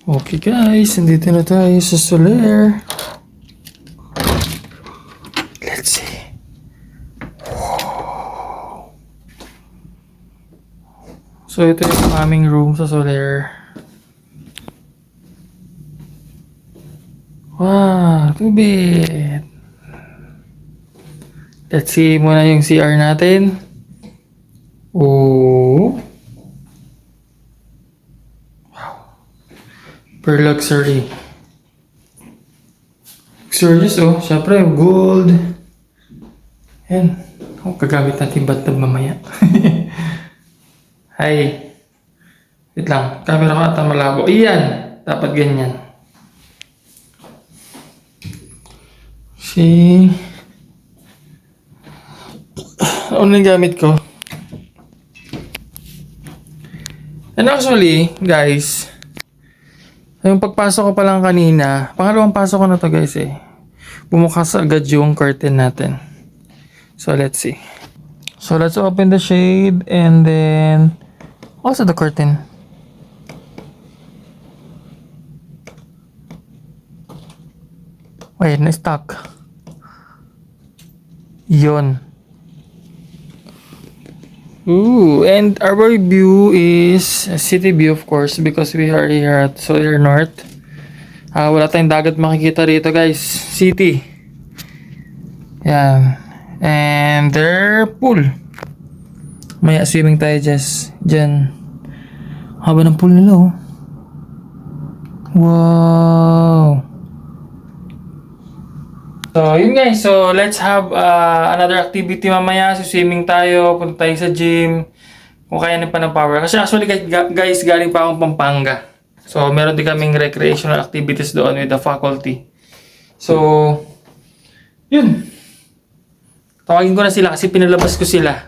Okay guys, nandito na tayo sa Solaire. Let's see. Wow. So ito yung aming room sa Solaire. Wow, tubig. Let's see muna yung CR natin. Oh. Per luxury. Luxurious oh. Siyempre, gold. Ayan. Oh, gagamit natin bathtub mamaya. Hi. Wait lang. Camera ko ata malabo. Iyan. Dapat ganyan. See. Ano yung gamit ko? And actually, guys, yung pagpasok ko pa lang kanina, pangalawang pasok ko na to guys eh. Bumukas agad yung curtain natin. So let's see. So let's open the shade and then also the curtain. Wait, na-stuck. Yun. Ooh, and our view is city view of course because we are here at Solaire North. Wala tayong dagat makikita rito guys. City. Yan. And their pool. May swimming tayo dyan. Haba ng pool nila oh. Wow. So, yun guys. So, let's have another activity mamaya. So, swimming tayo. Punta tayo sa gym. Kung kaya na pa ng power. Kasi actually guys, galing pa akong Pampanga. So, meron din kaming recreational activities doon with the faculty. So, yun. Tawagin ko na sila kasi pinalabas ko sila.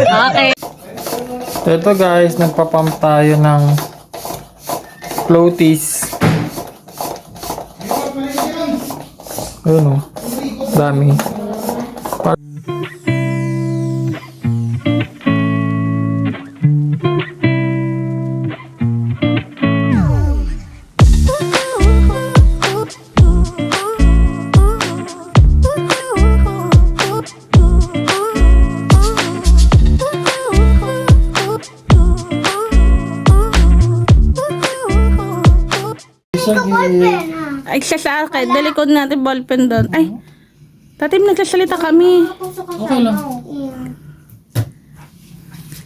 Okay. Ito guys, nagpapump tayo ng floaties. Ayun o. Dami. Ay, siya sa akin. Dalikod natin ballpen doon. Ay, tatim nagsasalita kami. Okay lang.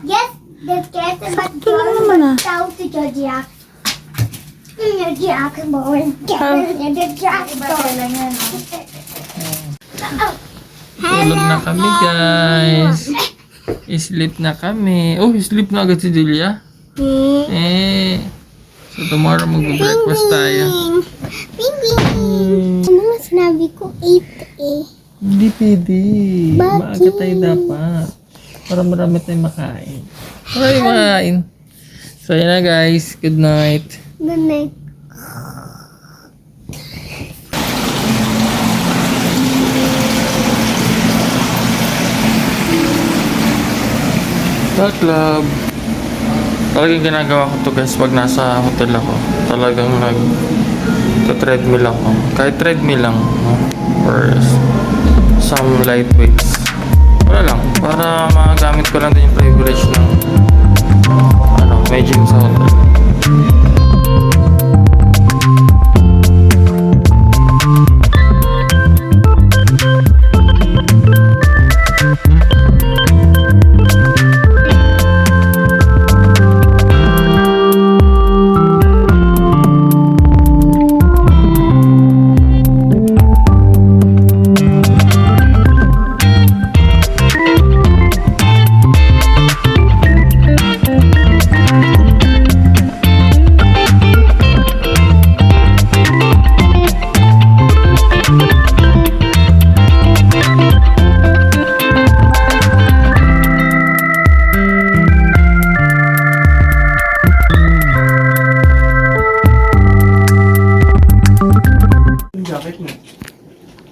Yes, the cat but Ito lang naman ah. down to Georgia. Georgia born. Georgia Tulog na kami guys. Sleep na kami. Oh, sleep na agad si Julia. So tomorrow mag-breakfast tayo. Ano nga sinabi ko? 8 eh. Hindi pwede. Bakit? Maaga tayo dapat. Para marami tayong makain. Marami makain. So yun na guys. Good night. Good night. Sa club. Talagang ginagawa ko to guys pag nasa hotel ako. Talagang treadmill ako. Kahit treadmill lang. No? Or some light weights. Wala lang. Para magamit ko lang din yung privilege ng may gym sa hotel.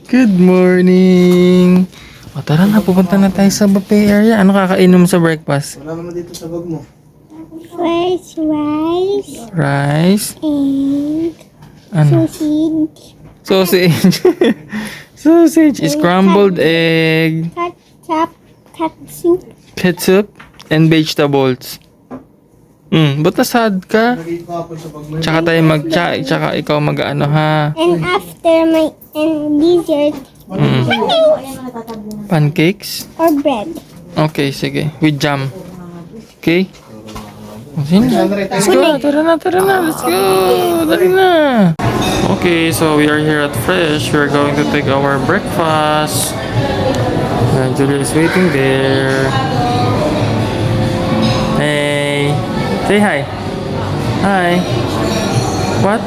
Good morning! O tara na, pupunta na tayo sa buffet area. Ano kakainom sa breakfast? Wala naman dito sa bag mo. First rice Rice? and Ano? sausage, Sausage. Sausage. Scrambled egg. katsu, Ketchup. And vegetables. Ba't nasad ka? Lagay ko kapon sa bag mo. Tsaka tayo tsaka ikaw mag-ano ha. and after my dessert Pancakes? or bread. Okay, sige. With jam. Okay? Sige. Let's go. Tara na. Let's go. Tara na. Okay, so we are here at Fresh. We're going to take our breakfast. And Julia is waiting there. Hey. Say hi. Hi. What?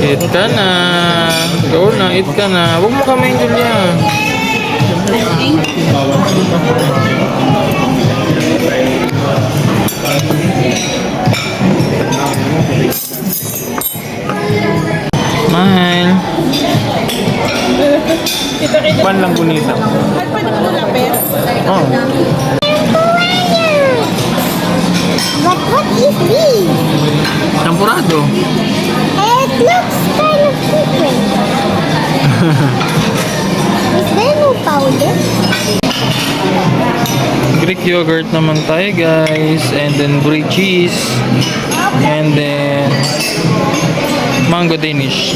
Eat ka na. Go na, eat ka na. Huwag mo kamain, Julia. Mahal. Pan lang gunita. At pwede mo lapit. Oh. But what is this? Champurado. It looks kind of different. Is there no powder? Greek yogurt naman tayo, guys. And then brie cheese. And then mango Danish.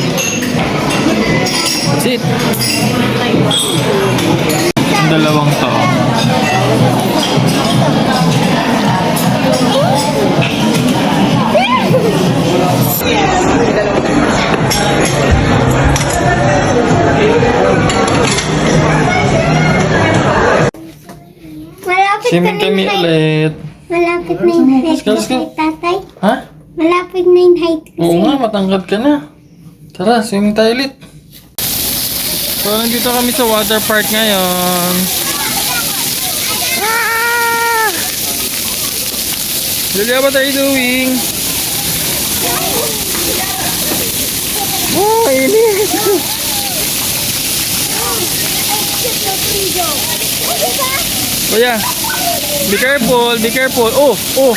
That's it. Dalawang to. Swimming kami ulit. Malapit na yung height ko Let's go. kay tatay. Ha? Malapit na yung height ko. Oo nga, matangkad ka na. Tara, swimming tayo ulit. So, nandito kami sa water park ngayon. Ah! Julia, what are you doing? Oh, init! Kuya, be careful, be careful. Oh, oh!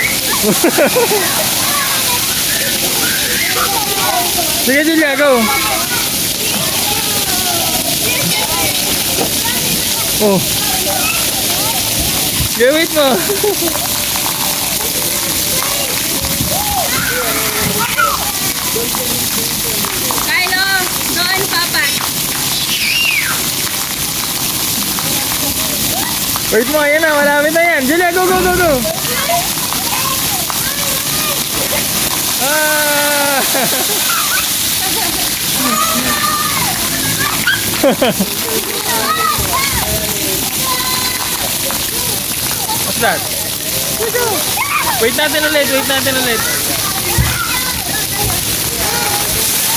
Sige, Julia, go! Oh. Gawit mo. Kylo, doon papa. Wait mo, ayan na, malapit na yan. Julia, go, go, go, go. Ah! What's that? Wait natin ulit, wait natin ulit.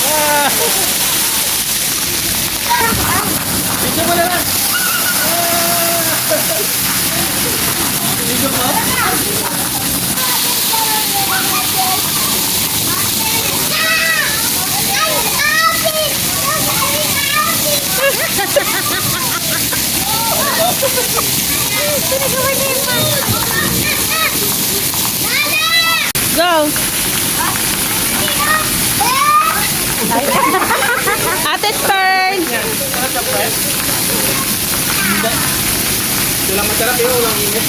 Ah! Video mo na lang. Video mo? Go! Ate turn! Sila masarap yung ulang init.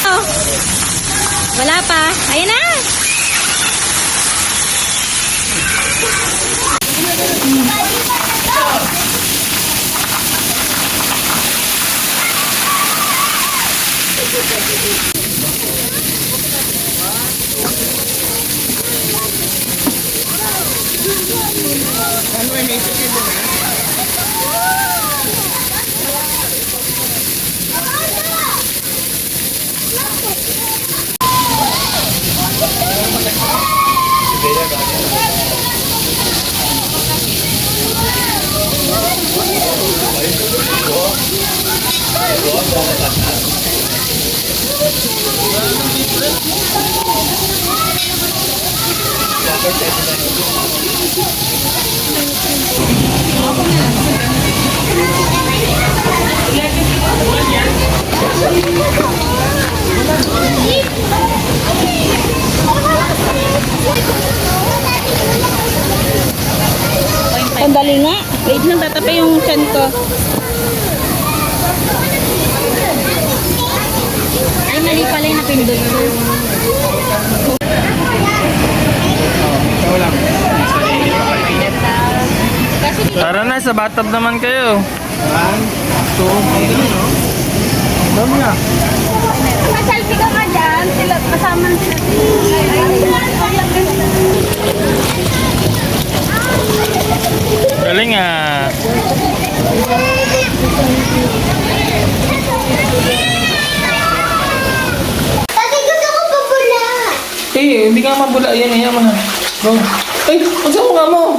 Oh. Wala pa. Ayan na! Sandali nga. Wait lang, tatapi yung chan ko. Ay, mali pala yung napindot ko. Tara na, sa bathtub naman kayo. Dami na. Masalpi ka nga dyan. Sila, kasama na sila. Galing ah. Tatay, gusto ko pabula. Eh, hindi ka mabula. Ayan, ayan mo na. Go. Ay, magsama nga mo.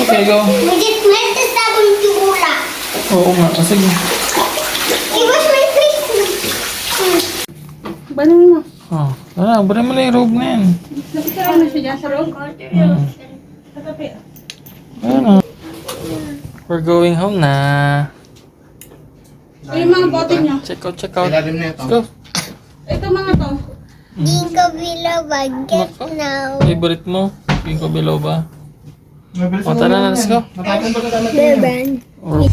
Okay, go. May tasabon yung ula. Oo nga, sige. I-wash my face. Banin mo. Oh, tara, bura mo na yung robe na yan. Nakitira na siya dyan sa room. Tatapi. Ayan o. We're going home na. Ay, yung mga bote niyo. Check out, check out. Ilalim na ito. Let's go. Ito mga to. Ginkgo biloba, get Nako. now. Favorite mo? Ginkgo biloba. Mabilis O, tara na, let's go. Matapon pa na tayo. Beban. Or